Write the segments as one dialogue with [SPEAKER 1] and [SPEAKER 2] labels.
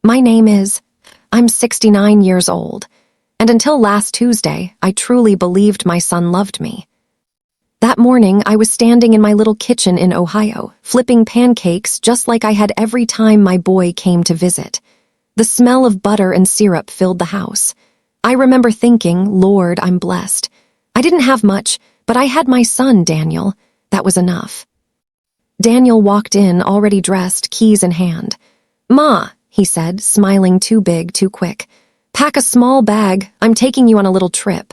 [SPEAKER 1] My name is, I'm 69 years old, and until last Tuesday, I truly believed my son loved me. That morning, I was standing in my little kitchen in Ohio, flipping pancakes just like I had every time my boy came to visit. The smell of butter and syrup filled the house. I remember thinking, Lord, I'm blessed. I didn't have much, but I had my son, Daniel. That was enough. Daniel walked in, already dressed, keys in hand. "Ma," he said, smiling too big, too quick. "Pack a small bag. I'm taking you on a little trip."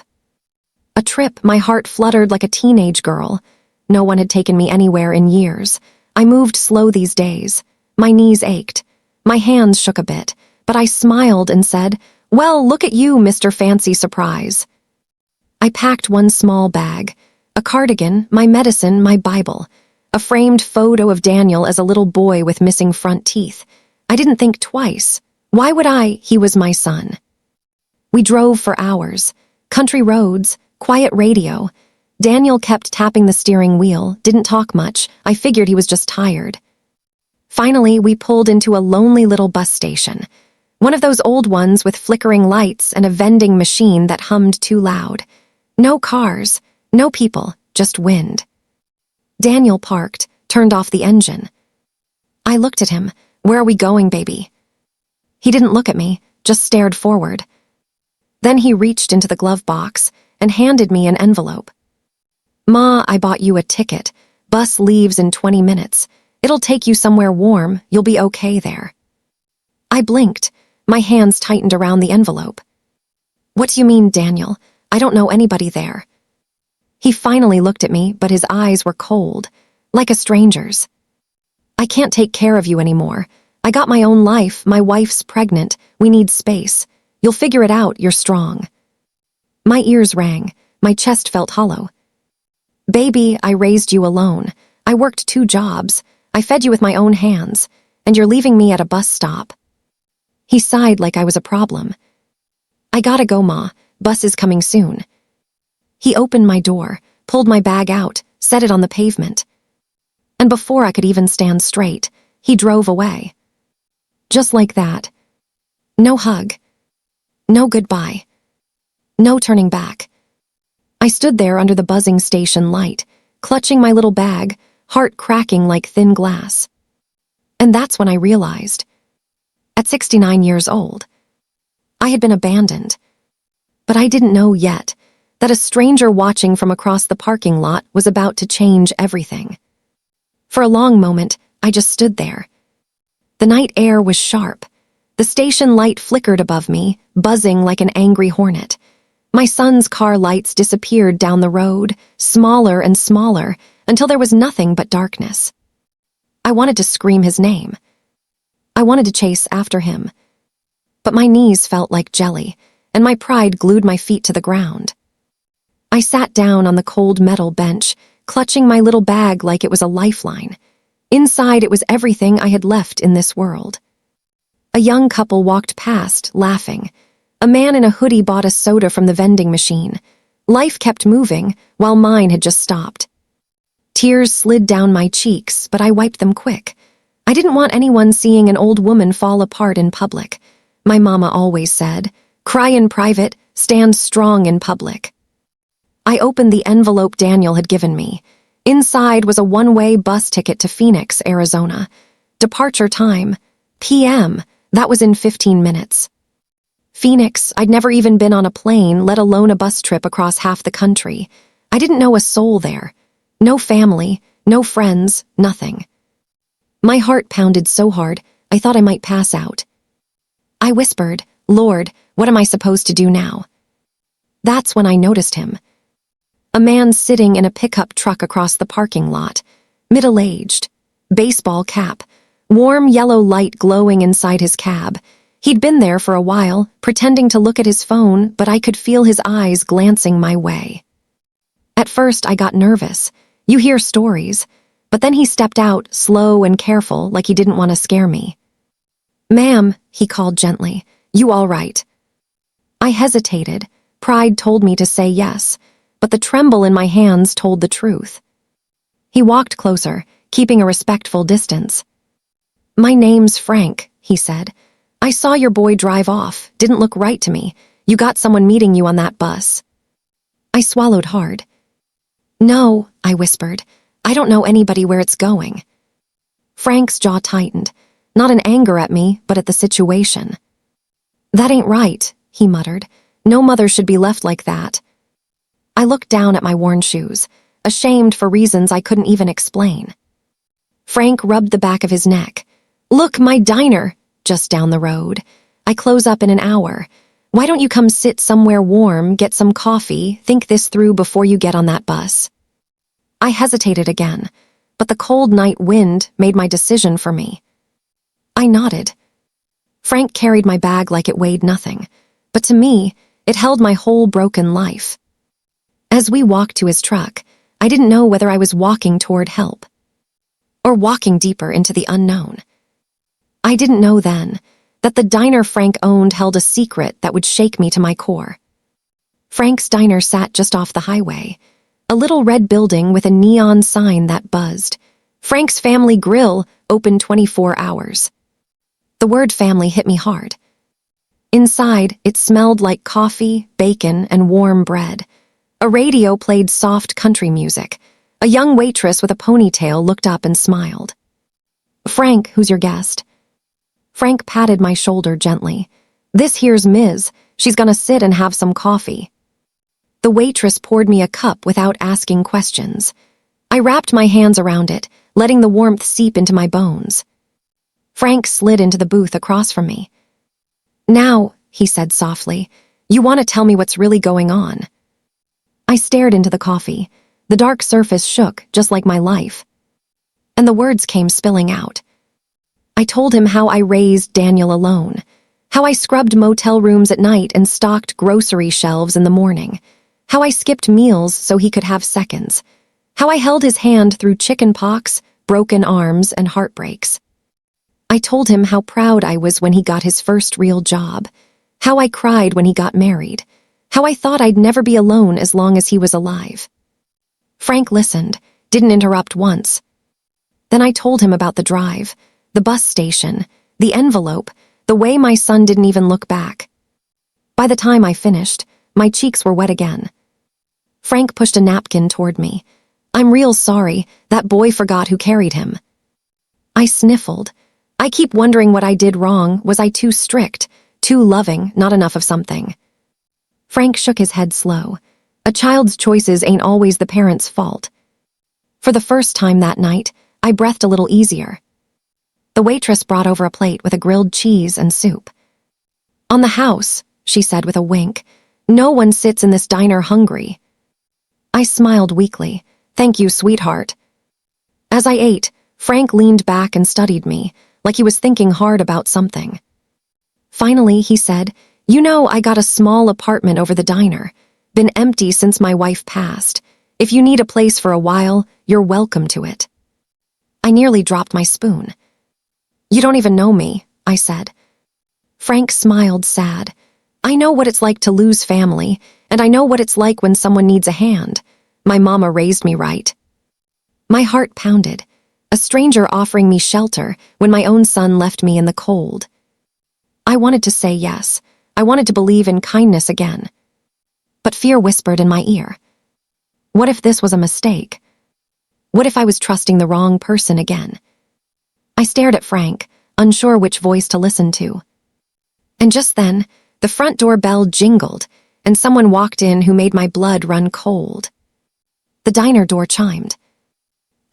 [SPEAKER 1] A trip, my heart fluttered like a teenage girl. No one had taken me anywhere in years. I moved slow these days. My knees ached. My hands shook a bit, but I smiled and said, "Well, look at you, Mr. Fancy Surprise." I packed one small bag, a cardigan, my medicine, my Bible, a framed photo of Daniel as a little boy with missing front teeth. I didn't think twice. Why would I? He was my son. We drove for hours. Country roads, quiet radio. Daniel kept tapping the steering wheel, didn't talk much. I figured he was just tired. Finally, we pulled into a lonely little bus station. One of those old ones with flickering lights and a vending machine that hummed too loud. No cars, no people, just wind. Daniel parked, turned off the engine. I looked at him. "Where are we going, baby?" He didn't look at me, just stared forward. Then he reached into the glove box and handed me an envelope. "Ma, I bought you a ticket. Bus leaves in 20 minutes. It'll take you somewhere warm. You'll be okay there." I blinked. My hands tightened around the envelope. "What do you mean, Daniel? I don't know anybody there." He finally looked at me, but his eyes were cold, like a stranger's. "I can't take care of you anymore. I got my own life. My wife's pregnant. We need space. You'll figure it out. You're strong." My ears rang. My chest felt hollow. "Baby, I raised you alone. I worked 2 jobs. I fed you with my own hands. And you're leaving me at a bus stop." He sighed like I was a problem. "I gotta go, Ma. Bus is coming soon." He opened my door, pulled my bag out, set it on the pavement. And before I could even stand straight, he drove away. Just like that. No hug. No goodbye. No turning back. I stood there under the buzzing station light, clutching my little bag, heart cracking like thin glass. And that's when I realized, at 69 years old, I had been abandoned. But I didn't know yet that a stranger watching from across the parking lot was about to change everything. For a long moment, I just stood there. The night air was sharp. The station light flickered above me, buzzing like an angry hornet. My son's car lights disappeared down the road, smaller and smaller, until there was nothing but darkness. I wanted to scream his name. I wanted to chase after him. But my knees felt like jelly, and my pride glued my feet to the ground. I sat down on the cold metal bench, clutching my little bag like it was a lifeline. Inside, it was everything I had left in this world. A young couple walked past, laughing. A man in a hoodie bought a soda from the vending machine. Life kept moving, while mine had just stopped. Tears slid down my cheeks, but I wiped them quick. I didn't want anyone seeing an old woman fall apart in public. My mama always said, "Cry in private, stand strong in public." I opened the envelope Daniel had given me. Inside was a one-way bus ticket to Phoenix, Arizona. Departure time, p.m. That was in 15 minutes. Phoenix, I'd never even been on a plane, let alone a bus trip across half the country. I didn't know a soul there. No family, no friends, nothing. My heart pounded so hard, I thought I might pass out. I whispered, "Lord, what am I supposed to do now?" That's when I noticed him. A man sitting in a pickup truck across the parking lot, middle-aged, baseball cap, warm yellow light glowing inside his cab. He'd been there for a while, pretending to look at his phone, but I could feel his eyes glancing my way. At first, I got nervous. You hear stories, but then he stepped out, slow and careful, like he didn't want to scare me. "Ma'am," he called gently, "you all right?" I hesitated. Pride told me to say yes, but the tremble in my hands told the truth. He walked closer, keeping a respectful distance. "My name's Frank," he said. I saw your boy drive off. Didn't look right to me. You got someone meeting you on that bus. I swallowed hard. No, I whispered. I don't know anybody where it's going. Frank's jaw tightened, not in anger at me, but at the situation. That ain't right, he muttered. No mother should be left like that. I looked down at my worn shoes, ashamed for reasons I couldn't even explain. Frank rubbed the back of his neck. Look, my diner, just down the road. I close up in an hour. Why don't you come sit somewhere warm, get some coffee, think this through before you get on that bus? I hesitated again, but the cold night wind made my decision for me. I nodded. Frank carried my bag like it weighed nothing, but to me, it held my whole broken life. As we walked to his truck, I didn't know whether I was walking toward help or walking deeper into the unknown. I didn't know then that the diner Frank owned held a secret that would shake me to my core. Frank's diner sat just off the highway, a little red building with a neon sign that buzzed. Frank's Family Grill, open 24 hours. The word family hit me hard. Inside, it smelled like coffee, bacon, and warm bread. A radio played soft country music. A young waitress with a ponytail looked up and smiled. Frank, who's your guest? Frank patted my shoulder gently. This here's Ms. She's gonna sit and have some coffee. The waitress poured me a cup without asking questions. I wrapped my hands around it, letting the warmth seep into my bones. Frank slid into the booth across from me. Now, he said softly, you want to tell me what's really going on? I stared into the coffee. The dark surface shook, just like my life. And the words came spilling out. I told him how I raised Daniel alone, how I scrubbed motel rooms at night and stocked grocery shelves in the morning, how I skipped meals so he could have seconds, how I held his hand through chicken pox, broken arms, and heartbreaks. I told him how proud I was when he got his first real job, how I cried when he got married, how I thought I'd never be alone as long as he was alive. Frank listened, didn't interrupt once. Then I told him about the drive, the bus station, the envelope, the way my son didn't even look back. By the time I finished, my cheeks were wet again. Frank pushed a napkin toward me. I'm real sorry, that boy forgot who carried him. I sniffled. I keep wondering what I did wrong. Was I too strict, too loving, not enough of something? Frank shook his head slow. A child's choices ain't always the parent's fault. For the first time that night, I breathed a little easier. The waitress brought over a plate with a grilled cheese and soup. On the house, she said with a wink, no one sits in this diner hungry. I smiled weakly. Thank you, sweetheart. As I ate, Frank leaned back and studied me, like he was thinking hard about something. Finally, he said, you know, I got a small apartment over the diner. Been empty since my wife passed. If you need a place for a while, you're welcome to it. I nearly dropped my spoon. You don't even know me, I said. Frank smiled sad. I know what it's like to lose family, and I know what it's like when someone needs a hand. My mama raised me right. My heart pounded. A stranger offering me shelter when my own son left me in the cold. I wanted to say yes. I wanted to believe in kindness again. But fear whispered in my ear. What if this was a mistake? What if I was trusting the wrong person again? I stared at Frank, unsure which voice to listen to. And just then, the front door bell jingled, and someone walked in who made my blood run cold. The diner door chimed.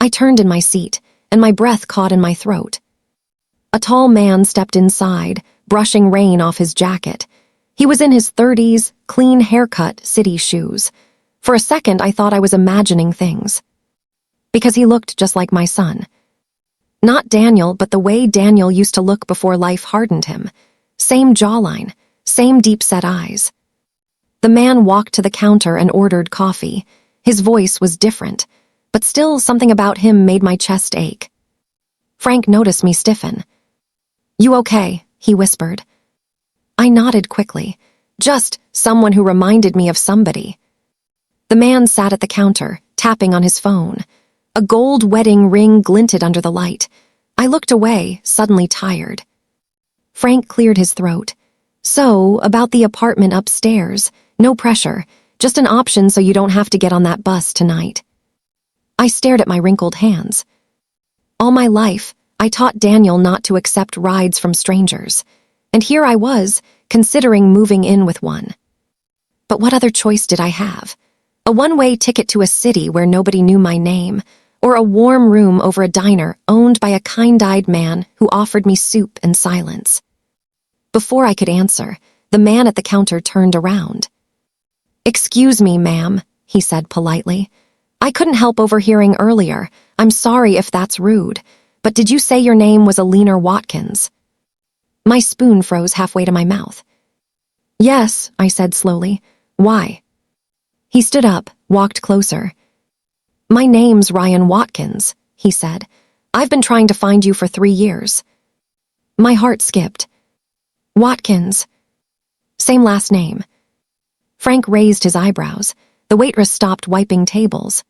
[SPEAKER 1] I turned in my seat, and my breath caught in my throat. A tall man stepped inside, brushing rain off his jacket. He was in his 30s, clean haircut, city shoes. For a second, I thought I was imagining things. Because he looked just like my son. Not Daniel, but the way Daniel used to look before life hardened him. Same jawline, same deep-set eyes. The man walked to the counter and ordered coffee. His voice was different, but still something about him made my chest ache. Frank noticed me stiffen. You okay? He whispered. I nodded quickly. Just someone who reminded me of somebody. The man sat at the counter, tapping on his phone. A gold wedding ring glinted under the light. I looked away, suddenly tired. Frank cleared his throat. So, about the apartment upstairs. No pressure, just an option so you don't have to get on that bus tonight. I stared at my wrinkled hands. All my life, I taught Daniel not to accept rides from strangers. And here I was, considering moving in with one. But what other choice did I have? A one-way ticket to a city where nobody knew my name, or a warm room over a diner owned by a kind-eyed man who offered me soup and silence. Before I could answer, the man at the counter turned around. "Excuse me, ma'am," he said politely. "I couldn't help overhearing earlier. I'm sorry if that's rude. But did you say your name was Eleanor Watkins?" My spoon froze halfway to my mouth. "Yes," I said slowly. "Why?" He stood up, walked closer. "My name's Ryan Watkins," he said. "I've been trying to find you for 3 years." My heart skipped. "Watkins. Same last name." Frank raised his eyebrows. The waitress stopped wiping tables.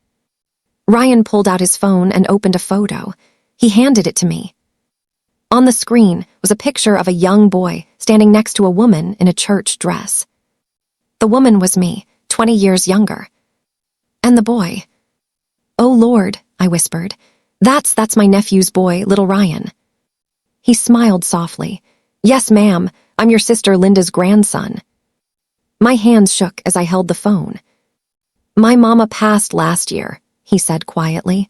[SPEAKER 1] Ryan pulled out his phone and opened a photo. He handed it to me. On the screen was a picture of a young boy standing next to a woman in a church dress. The woman was me, 20 years younger. And the boy. "Oh Lord," I whispered. That's my nephew's boy, little Ryan." He smiled softly. "Yes, ma'am, I'm your sister Linda's grandson." My hands shook as I held the phone. "My mama passed last year," he said quietly.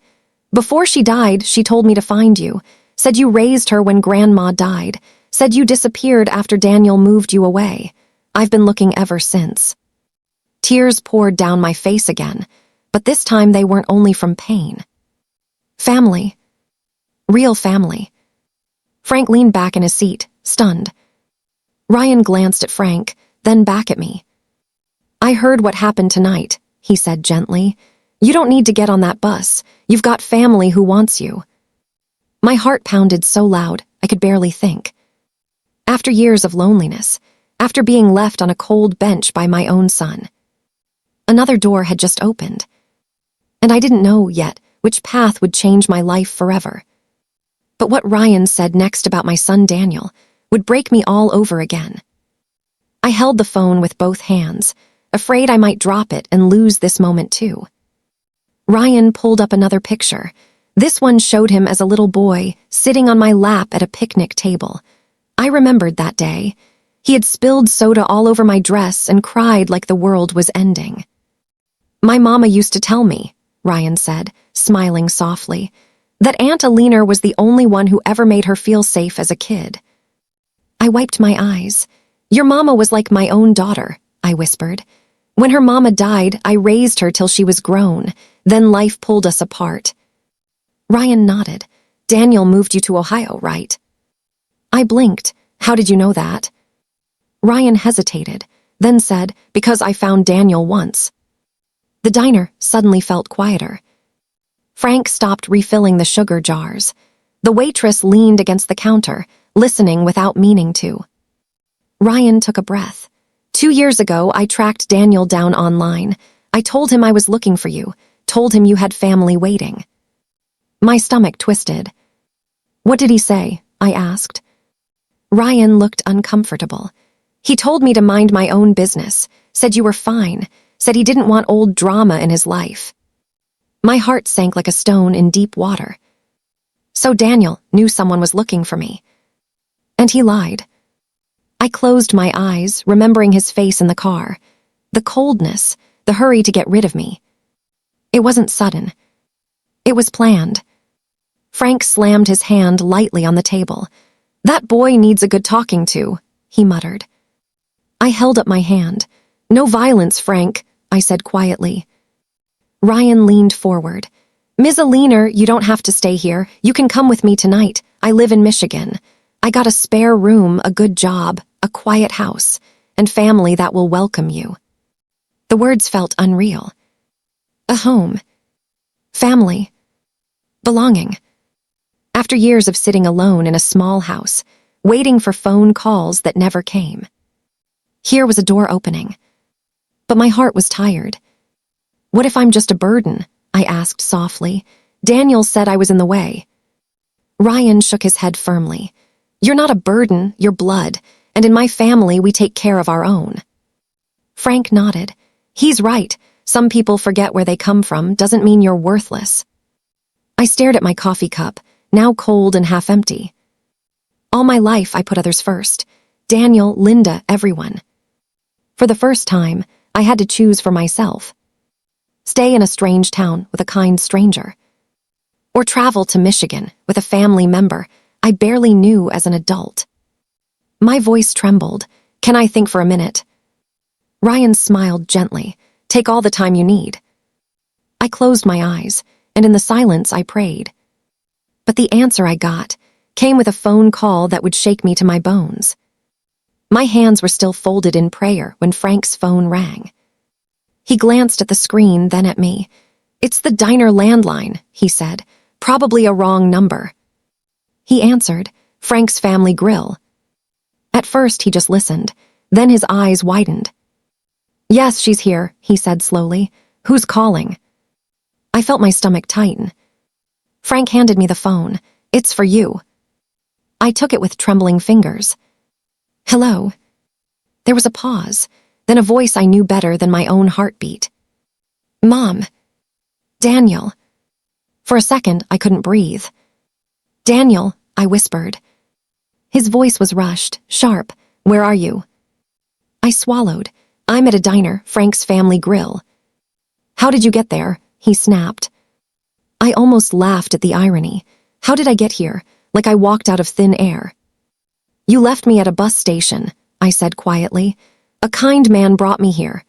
[SPEAKER 1] "Before she died, she told me to find you. Said you raised her when Grandma died. Said you disappeared after Daniel moved you away. I've been looking ever since." Tears poured down my face again, but this time they weren't only from pain. Family. Real family. Frank leaned back in his seat, stunned. Ryan glanced at Frank, then back at me. "I heard what happened tonight," he said gently. "You don't need to get on that bus. You've got family who wants you." My heart pounded so loud I could barely think. After years of loneliness, after being left on a cold bench by my own son, another door had just opened. And I didn't know yet which path would change my life forever. But what Ryan said next about my son Daniel would break me all over again. I held the phone with both hands, afraid I might drop it and lose this moment too. Ryan pulled up another picture. This one showed him as a little boy, sitting on my lap at a picnic table. I remembered that day. He had spilled soda all over my dress and cried like the world was ending. "My mama used to tell me," Ryan said, smiling softly, "that Aunt Eleanor was the only one who ever made her feel safe as a kid." I wiped my eyes. "Your mama was like my own daughter," I whispered. "When her mama died, I raised her till she was grown. Then life pulled us apart." Ryan nodded. "Daniel moved you to Ohio, right?" I blinked. "How did you know that?" Ryan hesitated, then said, "Because I found Daniel once." The diner suddenly felt quieter. Frank stopped refilling the sugar jars. The waitress leaned against the counter, listening without meaning to. Ryan took a breath. "2 years ago, I tracked Daniel down online. I told him I was looking for you, told him you had family waiting." My stomach twisted. "What did he say?" I asked. Ryan looked uncomfortable. "He told me to mind my own business, said you were fine, said he didn't want old drama in his life." My heart sank like a stone in deep water. So Daniel knew someone was looking for me. And he lied. I closed my eyes, remembering his face in the car. The coldness, the hurry to get rid of me. It wasn't sudden. It was planned. Frank slammed his hand lightly on the table. "That boy needs a good talking to," he muttered. I held up my hand. "No violence, Frank," I said quietly. Ryan leaned forward. "Ms. Eleanor, you don't have to stay here. You can come with me tonight. I live in Michigan. I got a spare room, a good job, a quiet house, and family that will welcome you." The words felt unreal. A home. Family. Belonging. After years of sitting alone in a small house, waiting for phone calls that never came. Here was a door opening. But my heart was tired. "What if I'm just a burden?" I asked softly. "Daniel said I was in the way." Ryan shook his head firmly. You're not a burden, you're blood, and in my family we take care of our own. Frank nodded. He's right. Some people forget where they come from doesn't mean you're worthless. I stared at my coffee cup, now cold and half empty. All my life I put others first. Daniel, Linda, everyone. For the first time, I had to choose for myself. Stay in a strange town with a kind stranger. Or travel to Michigan with a family member I barely knew as an adult. My voice trembled. Can I think for a minute? Ryan smiled gently. Take all the time you need. I closed my eyes, and in the silence I prayed. But the answer I got came with a phone call that would shake me to my bones. My hands were still folded in prayer when Frank's phone rang. He glanced at the screen, then at me. It's the diner landline, he said. Probably a wrong number. He answered, Frank's Family Grill. At first he just listened, then his eyes widened. Yes, she's here, he said slowly. Who's calling? I felt my stomach tighten. Frank handed me the phone. It's for you. I took it with trembling fingers. Hello. There was a pause, then a voice I knew better than my own heartbeat. Mom. Daniel. For a second, I couldn't breathe. Daniel, I whispered. His voice was rushed, sharp. Where are you? I swallowed. I'm at a diner, Frank's Family Grill. How did you get there? He snapped. I almost laughed at the irony. How did I get here? Like I walked out of thin air. You left me at a bus station, I said quietly. A kind man brought me here.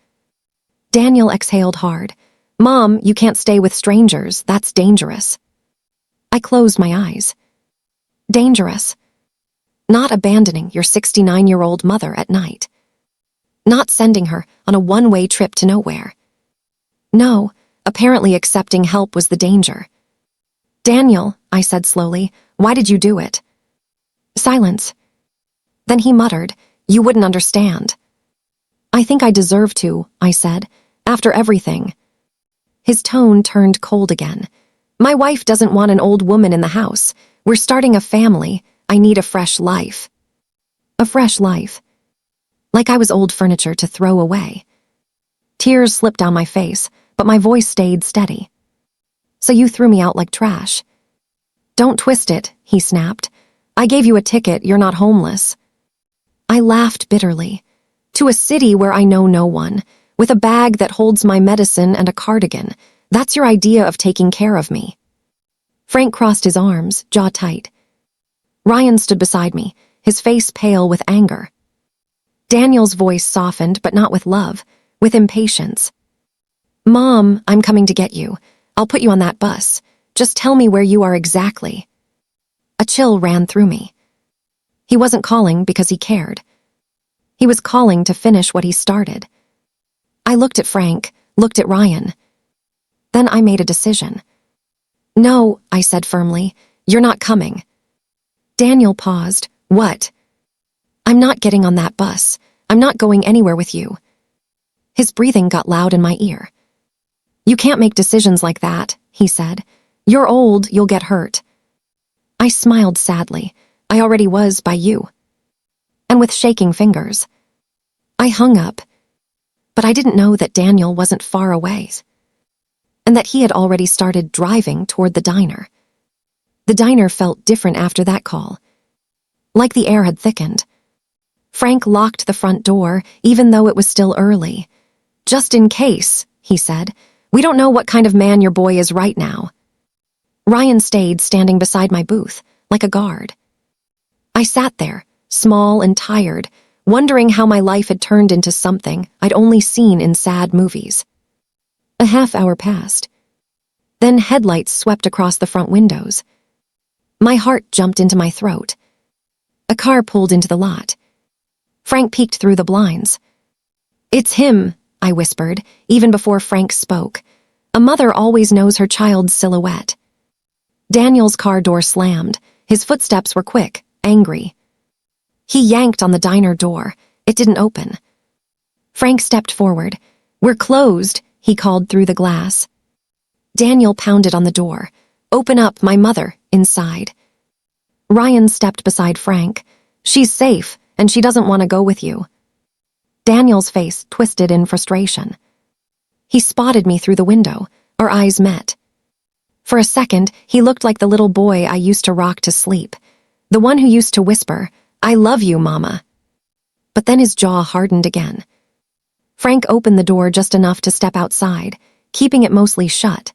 [SPEAKER 1] Daniel exhaled hard. Mom, you can't stay with strangers. That's dangerous. I closed my eyes. Dangerous. Not abandoning your 69-year-old mother at night. Not sending her on a one-way trip to nowhere. No, apparently accepting help was the danger. Daniel, I said slowly, why did you do it? Silence. Then he muttered, you wouldn't understand. I think I deserve to, I said, after everything. His tone turned cold again. My wife doesn't want an old woman in the house. We're starting a family. I need a fresh life. A fresh life. Like I was old furniture to throw away. Tears slipped down my face, but my voice stayed steady. So you threw me out like trash. Don't twist it, he snapped. I gave you a ticket, you're not homeless. I laughed bitterly. To a city where I know no one, with a bag that holds my medicine and a cardigan. That's your idea of taking care of me. Frank crossed his arms, jaw tight. Ryan stood beside me, his face pale with anger. Daniel's voice softened, but not with love, with impatience. Mom, I'm coming to get you. I'll put you on that bus. Just tell me where you are exactly. A chill ran through me. He wasn't calling because he cared. He was calling to finish what he started. I looked at Frank, looked at Ryan. Then I made a decision. No, I said firmly, you're not coming. Daniel paused. What? I'm not getting on that bus. I'm not going anywhere with you. His breathing got loud in my ear. You can't make decisions like that, he said. You're old, you'll get hurt. I smiled sadly. I already was by you. And with shaking fingers. I hung up. But I didn't know that Daniel wasn't far away. And that he had already started driving toward the diner. The diner felt different after that call. Like the air had thickened. Frank locked the front door, even though it was still early. Just in case, he said. We don't know what kind of man your boy is right now. Ryan stayed standing beside my booth, like a guard. I sat there, small and tired, wondering how my life had turned into something I'd only seen in sad movies. A half hour passed. Then headlights swept across the front windows. My heart jumped into my throat. A car pulled into the lot. Frank peeked through the blinds. It's him, I whispered, even before Frank spoke. A mother always knows her child's silhouette. Daniel's car door slammed. His footsteps were quick, angry. He yanked on the diner door. It didn't open. Frank stepped forward. We're closed, he called through the glass. Daniel pounded on the door. Open up, my mother, inside. Ryan stepped beside Frank. She's safe, and she doesn't want to go with you. Daniel's face twisted in frustration. He spotted me through the window. Our eyes met. For a second, he looked like the little boy I used to rock to sleep. The one who used to whisper, "I love you, Mama." But then his jaw hardened again. Frank opened the door just enough to step outside, keeping it mostly shut.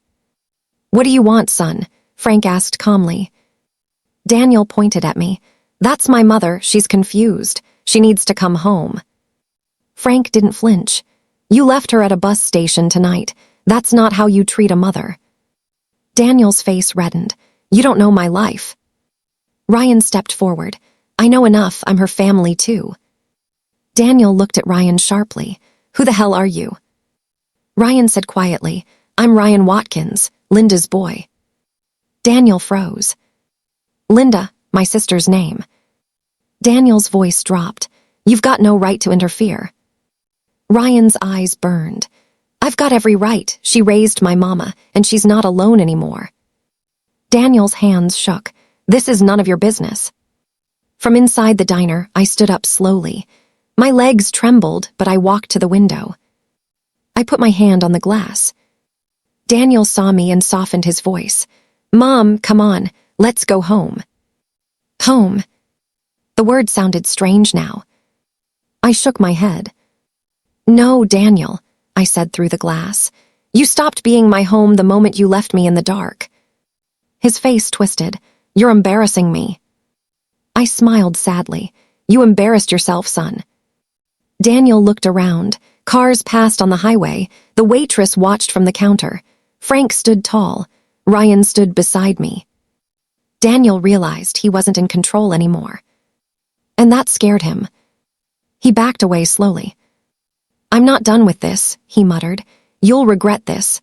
[SPEAKER 1] "What do you want, son?" Frank asked calmly. Daniel pointed at me. "That's my mother. She's confused. She needs to come home." Frank didn't flinch. "You left her at a bus station tonight. That's not how you treat a mother." Daniel's face reddened. "You don't know my life." Ryan stepped forward. "I know enough. I'm her family too." Daniel looked at Ryan sharply. "Who the hell are you?" Ryan said quietly, "I'm Ryan Watkins, Linda's boy." Daniel froze. "Linda, my sister's name." Daniel's voice dropped. "You've got no right to interfere." Ryan's eyes burned. "I've got every right. She raised my mama, and she's not alone anymore." Daniel's hands shook. "This is none of your business." From inside the diner, I stood up slowly. My legs trembled, but I walked to the window. I put my hand on the glass. Daniel saw me and softened his voice. "Mom, come on, let's go home." Home. The word sounded strange now. I shook my head. "No, Daniel," I said through the glass. "You stopped being my home the moment you left me in the dark." His face twisted. "You're embarrassing me." I smiled sadly. "You embarrassed yourself, son." Daniel looked around. Cars passed on the highway. The waitress watched from the counter. Frank stood tall. Ryan stood beside me. Daniel realized he wasn't in control anymore. And that scared him. He backed away slowly. "I'm not done with this," he muttered. "You'll regret this."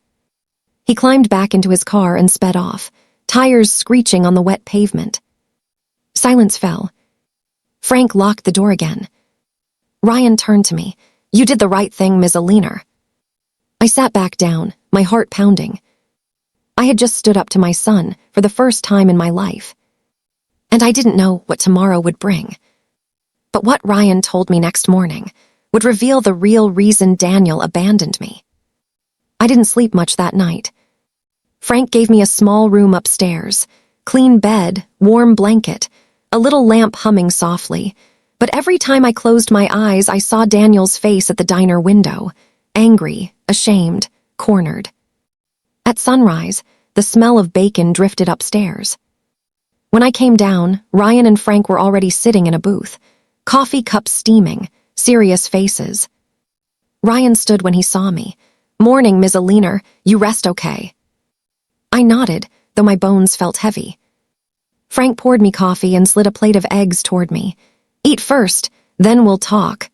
[SPEAKER 1] He climbed back into his car and sped off, tires screeching on the wet pavement. Silence fell. Frank locked the door again. Ryan turned to me. "You did the right thing, Ms. Eleanor." I sat back down, my heart pounding. I had just stood up to my son for the first time in my life. And I didn't know what tomorrow would bring. But what Ryan told me next morning would reveal the real reason Daniel abandoned me. I didn't sleep much that night. Frank gave me a small room upstairs, clean bed, warm blanket, a little lamp humming softly. But every time I closed my eyes, I saw Daniel's face at the diner window, angry, ashamed, cornered. At sunrise, the smell of bacon drifted upstairs. When I came down, Ryan and Frank were already sitting in a booth, coffee cups steaming, serious faces. Ryan stood when he saw me. "Morning, Ms. Eleanor. You rest okay?" I nodded, though my bones felt heavy. Frank poured me coffee and slid a plate of eggs toward me. "Eat first, then we'll talk."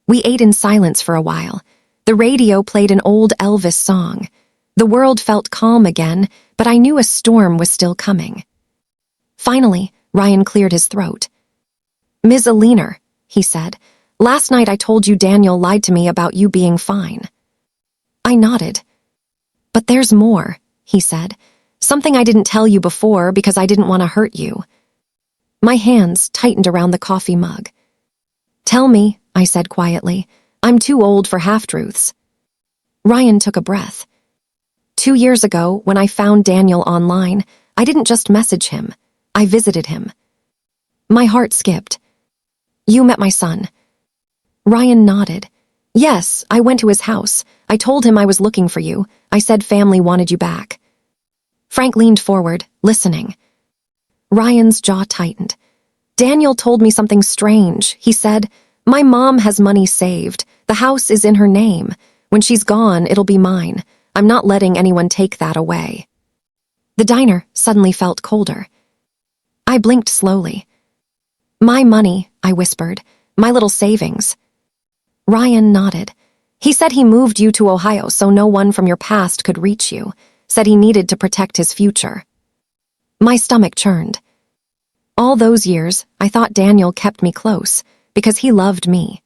[SPEAKER 1] We ate in silence for a while. The radio played an old Elvis song. The world felt calm again, but I knew a storm was still coming. Finally, Ryan cleared his throat. "Ms. Eleanor," he said, "last night I told you Daniel lied to me about you being fine." I nodded. "But there's more," he said. "Something I didn't tell you before because I didn't want to hurt you." My hands tightened around the coffee mug. "Tell me," I said quietly. "I'm too old for half-truths." Ryan took a breath. 2 years ago, when I found Daniel online, I didn't just message him. I visited him. My heart skipped. "You met my son." Ryan nodded. "Yes, I went to his house. I told him I was looking for you. I said family wanted you back." Frank leaned forward, listening. Ryan's jaw tightened. "Daniel told me something strange. He said, 'My mom has money saved. The house is in her name. When she's gone, it'll be mine. I'm not letting anyone take that away.'" The diner suddenly felt colder. I blinked slowly. "My money," I whispered. "My little savings." Ryan nodded. "He said he moved you to Ohio so no one from your past could reach you. Said he needed to protect his future." My stomach churned. All those years, I thought Daniel kept me close because he loved me.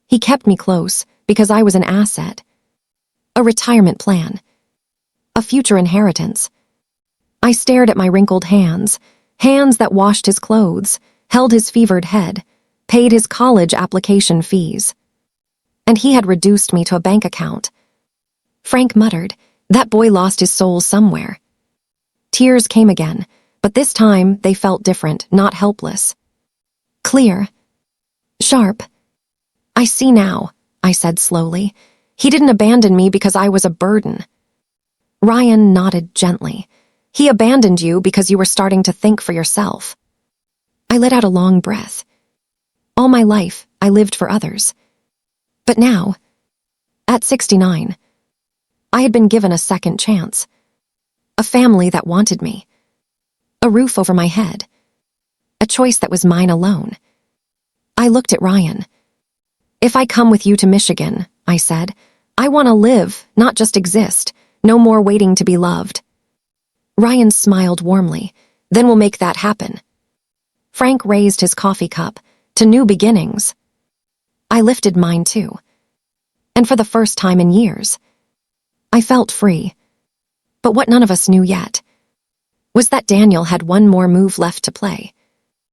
[SPEAKER 1] He kept me close because I was an asset. A retirement plan. A future inheritance. I stared at my wrinkled hands. Hands that washed his clothes, held his fevered head, paid his college application fees. And he had reduced me to a bank account. Frank muttered, "That boy lost his soul somewhere." Tears came again, but this time they felt different, not helpless. Clear. Sharp. "I see now," I said slowly. "He didn't abandon me because I was a burden." Ryan nodded gently. "He abandoned you because you were starting to think for yourself." I let out a long breath. All my life, I lived for others. But now, at 69, I had been given a second chance. A family that wanted me. A roof over my head. A choice that was mine alone. I looked at Ryan. "If I come with you to Michigan," I said, "I want to live, not just exist. No more waiting to be loved." Ryan smiled warmly. "Then we'll make that happen." Frank raised his coffee cup. "To new beginnings." I lifted mine too. And for the first time in years, I felt free. But what none of us knew yet was that Daniel had one more move left to play.